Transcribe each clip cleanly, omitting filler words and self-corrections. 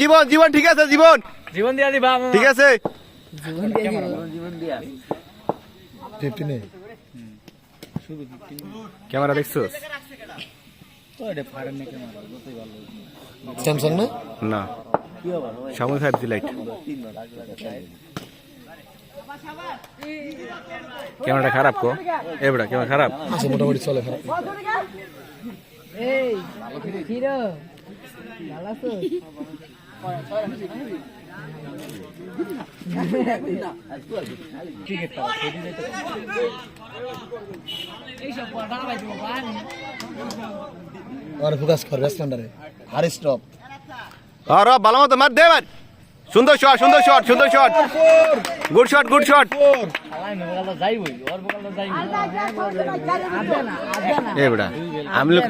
জীবন জীবন ঠিক আছে জীবন জীবন দিয়া দিবা ঠিক আছে জীবন দিয়া 15 এ ক্যামেরা দেখছো ওরে ফাড়েন না ক্যামেরা যতই ভালো স্যামসাং না না সামনে 5G লাইট ক্যামেরাটা খারাপ কো এবড়া ক্যামেরা খারাপ আচ্ছা মোটামুটি চলে খারাপ এই হিরো ভালো আছো আর ফোকাস কর ব্যাটসম্যানটারে হারিস টপ আর ভালো মতো মার দে এবার সুন্দর শট সুন্দর শট সুন্দর shot good shot good shot এবড়া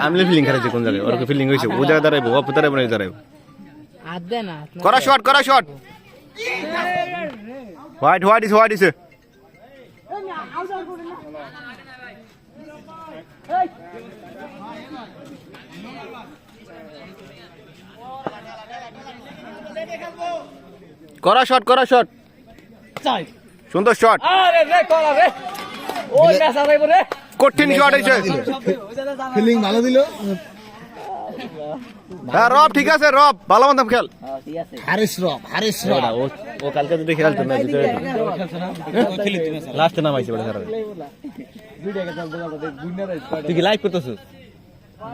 আমলে ফিলিং খারাইছে কোন জায়গায় ওর ফিলিং হইছে ও জায়গা দাঁড়াইবো ও পুতারে বনে দাঁড়াইবো করা শট হোয়াইট ইজ করা শট সুন্দর শট আরে রে করা রে ওই ম্যাচ আইবো রে কঠিন শট হইছে ফিলিং ভালো দিল হ্যাঁ রব ঠিক আছে রব ভালো মতো খেল ঠিক আছে হারিস রপ ও কালকে যদি খেলতো না জিতে লাস্টে নামাইছে বড় খারাপ ভিডিওকে চল দোকান দে গুইনার তুই কি লাইভ করতেছিস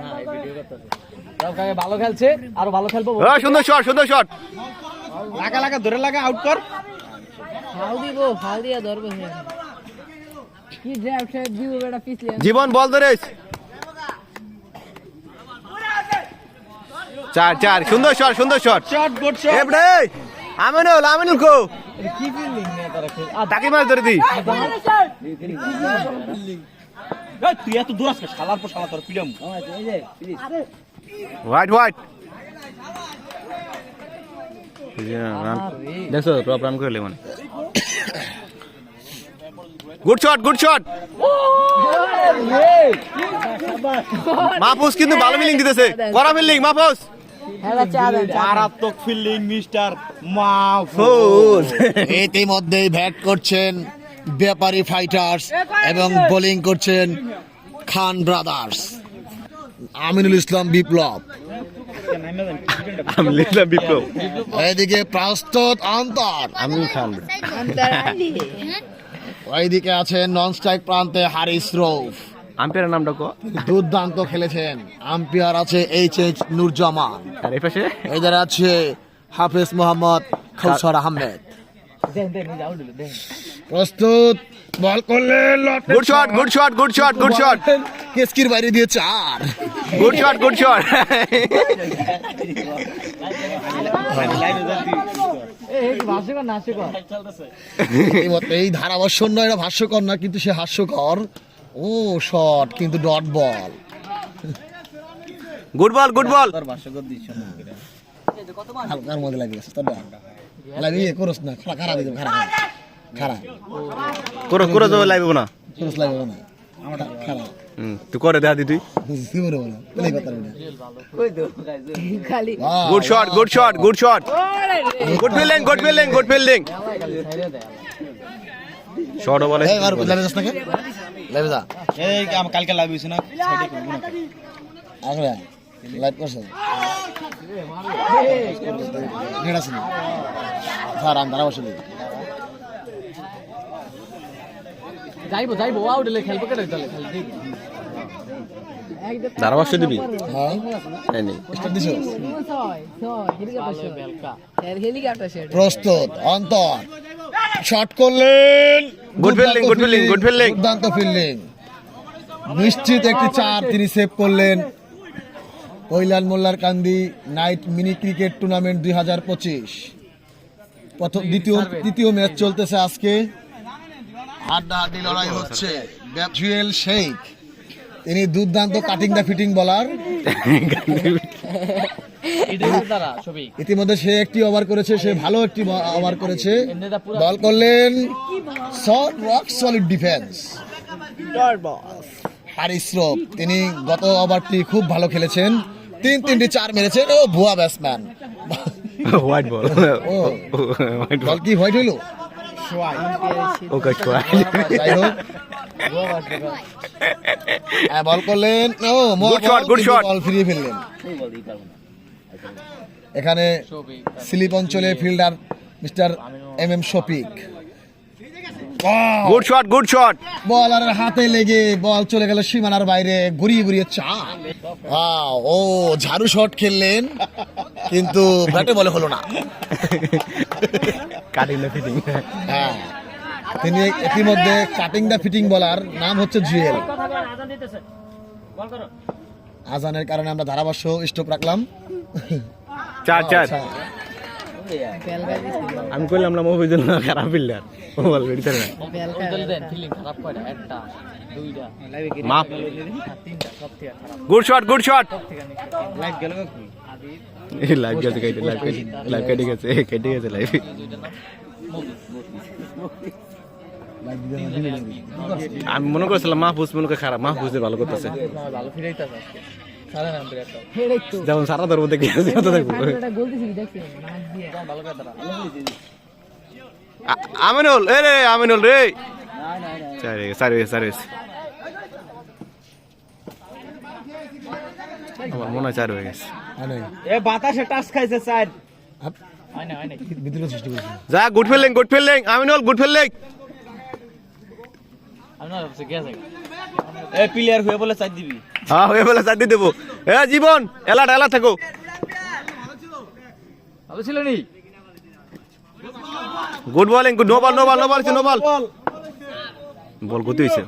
না এই ভিডিও করতেছ সব কাকে ভালো খেলছে আর ভালো খেলবো হ্যাঁ সুন্দর শট লাগা ধরে লাগা আউট কর ফাল দিয়া ধরবো কি ড্রাইভ শেপ দিব বেটা পিছলে জীবন বল ধরেছ চার সুন্দর শট গুড শট এবড়ে আমিনুল কো কি ফিলিং নিয়ে তারা খেল তাকে মার ধরে দি এই তুই এত দূর আসছিস শালার পর শালা তোর পিডাম এই যে প্লিজ হোয়াইট দেখো টপ রান করলে মানে গুড শট মাহফুজ কিন্তু ভালো ফিলিং দিতেছে করা ফিলিং মাহফুজ হেলা চা দেন মারাত্মক ফিল্ডিং মিস্টার মাহফুজ ইতিমধ্যেই ব্যাট করছেন ব্যাপারী ফাইটার্স এবং বোলিং করছেন খান ব্রাদার্স আমিনুল ইসলাম বিপ্লব আমি লিখলাম বিপ্লব এদিকে প্রস্তুত অন্তর আমিনুল খান ওইদিকে আছেন নন স্ট্রাইক প্রান্তে হারিস রৌফ আম্পায়ারের নামটা কো দুর্দান্ত খেলেছেন আম্পায়ার আছে এইচ নুরজামান আর এই পাশে এদের আছে হাফেজ মোহাম্মদ খৌসর আহমেদ প্রস্তুত বল করলেন গুড শট কেসকির বাইরে দিয়ে চার গুড শট এই ধারাভাষ্য নয় এটা ভাষ্যকর না কিন্তু সে হাস্যকর ও শট কিন্তু ডট বল গুড বল হালকার মধ্যে লাগে গেছে তোর ডট লাগিয়ে করস না খারাপ দিবে খারাপ করো তো লাইভ না করস লাগবে না খারাপ তুই করে দেখা দি তুই বুঝতে পারবো না প্লে করতে পারবি না খালি good shot good fielding short বলে এই আর লাইভে যাস না কে লাইভে যা এই আমি কালকে লাইভ হইছে না সাইডে করব না আগলে লাইভ করছ নেড়া শুনি স্যার আম ধারাভাষ্য দিই যাইবো আউট হলে খেলবো কেটে চলে খালি ধারাভাষ্য দিবি হ্যাঁ নেই স্টার্ট দিছো হেলিকপ্টার শেড প্রস্তুত অন্তর শট করলেন গুড ফিল্ডিং দুর্দান্ত ফিল্ডিং নিশ্চিত একটি চার তিনি সেভ করলেন কৈলাল মোল্লার কান্দি নাইট মিনি ক্রিকেট টুর্নামেন্ট 2025 তৃতীয় ম্যাচ চলতেছে আজকে হাড্ডাহাড্ডি লড়াই হচ্ছে জুয়েল শেখ তিনি দুর্দান্ত কাটিং দা ফিটিং বলার ইতিমধ্যে সে একটি ওভার করেছে সে ভালো একটি ওভার করেছে বল করলেন শর্ট রক সলিড ডিফেন্স হারিস রফ তিনি গত ওভারটি খুব ভালো খেলেছেন তিনটি চার মেরেছেন ও ভুয়া ব্যাটসম্যান হোয়াইট বল ও হোয়াইট বল বল কি হোয়াইট হইলো ওকে হোয়াইট যাই হোক বল করলেন ও Good shot, good shot. বল ফিরিয়ে ফেললেন এখানে স্লিপ অঞ্চলে fielder mister MM Shafiq good shot good shot বলারের হাতে লেগে বল চলে গেল সীমানার বাইরে ঘুরিয়ে ঘুরিয়ে ও ঝাড়ু শট খেললেন কিন্তু ব্যাটে বলে হলো না কাটিং দ্য ফিটিং হ্যাঁ তিনি ইতিমধ্যে কাটিং দ্য ফিটিং বলার নাম হচ্ছে জুয়েল আজানের কারণে আমরা ধারাভাষ্য স্টপ রাখলাম 4-4 পেলকা দিছি আমি কইলাম না মফিজুল না খারাপ ফিল্ডার বল বেরিতে না পেলকা দেন ফিলিং খারাপ কয়টা একটা দুইটা মাপ তিনটা সব থেকে খারাপ গুড শট লাইভ গেল কি এই লাইভ গেছে লাইভ কেটে গেছে লাইভ আমি মনে করছিলাম মাহফুজ মনে করে খারাপ মাহফুজে ভালো করতেছে ভালো ফিরাইতাছে আজকে সারা নাম করে একটা হেডেই তো যেমন সারা ধরবো দেখে কত দেখবো এটা গোল দিছি দেখছেন নাক দিয়ে ভালো কথা আমিনুল এ রে আমিনুল রে না সার্ভিস আমার মনে হয় 4 হয়ে গেছে এ বাতাসে টাচ খাইছে স্যার আপ- হয় না বিদ্রোহ সৃষ্টি করেছে যা good fielding Aminul good fielding আমি না ভাবছি গেছে এ প্লেয়ার হয়ে বলে চাই দিবি হ্যাঁ হয়ে বলে চার দিয়ে দেবো এ জীবন এলা থাকো ভালো ছিল নি গুড বোলিং নো বল বল গতি হয়েছে